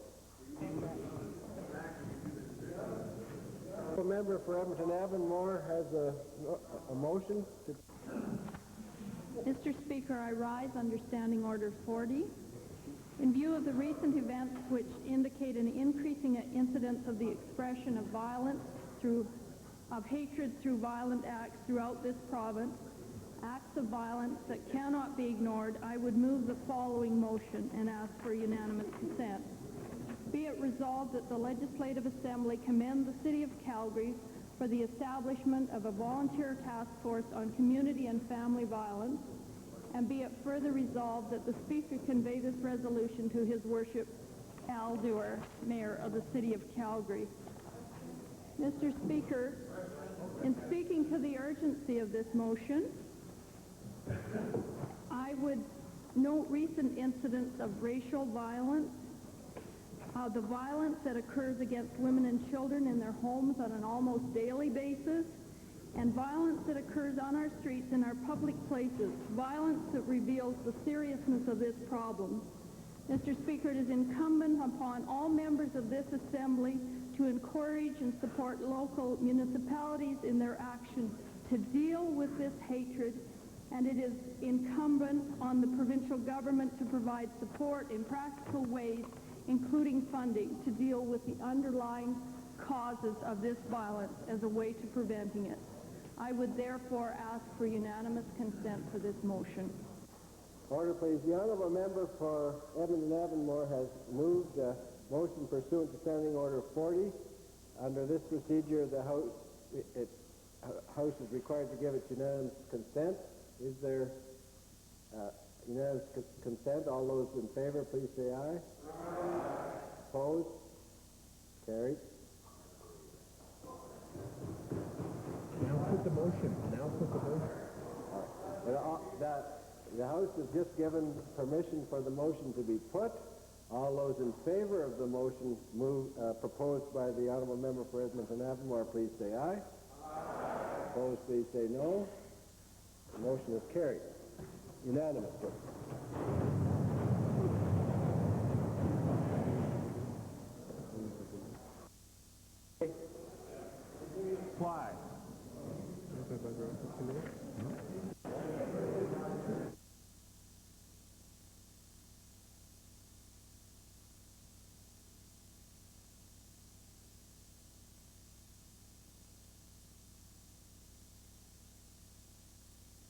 The member for Edmonton Avonmore has a motion to... Mr. Speaker, I rise under Standing Order 40. In view of the recent events which indicate an increasing incidence of the expression of violence of hatred through violent acts throughout this province, acts of violence that cannot be ignored, I would move the following motion and ask for unanimous consent. Be it resolved that the Legislative Assembly commend the City of Calgary for the establishment of a volunteer task force on community and family violence, and be it further resolved that the Speaker convey this resolution to His Worship Al Dewar, Mayor of the City of Calgary. Mr. Speaker, in speaking to the urgency of this motion, I would note recent incidents of racial violence, the violence that occurs against women and children in their homes on an almost daily basis, and violence that occurs on our streets and our public places, violence that reveals the seriousness of this problem. Mr. Speaker, it is incumbent upon all members of this Assembly to encourage and support local municipalities in their action to deal with this hatred, and it is incumbent on the provincial government to provide support in practical ways, including funding, to deal with the underlying causes of this violence as a way to preventing it. I would therefore ask for unanimous consent for this motion. Order, please. The Honourable Member for Edmonton Avonmore has moved a motion pursuant to Standing Order 40. Under this procedure, the House is required to give its unanimous consent. Is there unanimous consent? All those in favor, please say aye. Aye. Opposed? Carried. Now put the motion. The House has just given permission for the motion to be put. All those in favor of the motion proposed by the Honourable Member for Edmonton Avonmore, please say aye. Aye. Opposed, please say no. The motion is carried unanimously.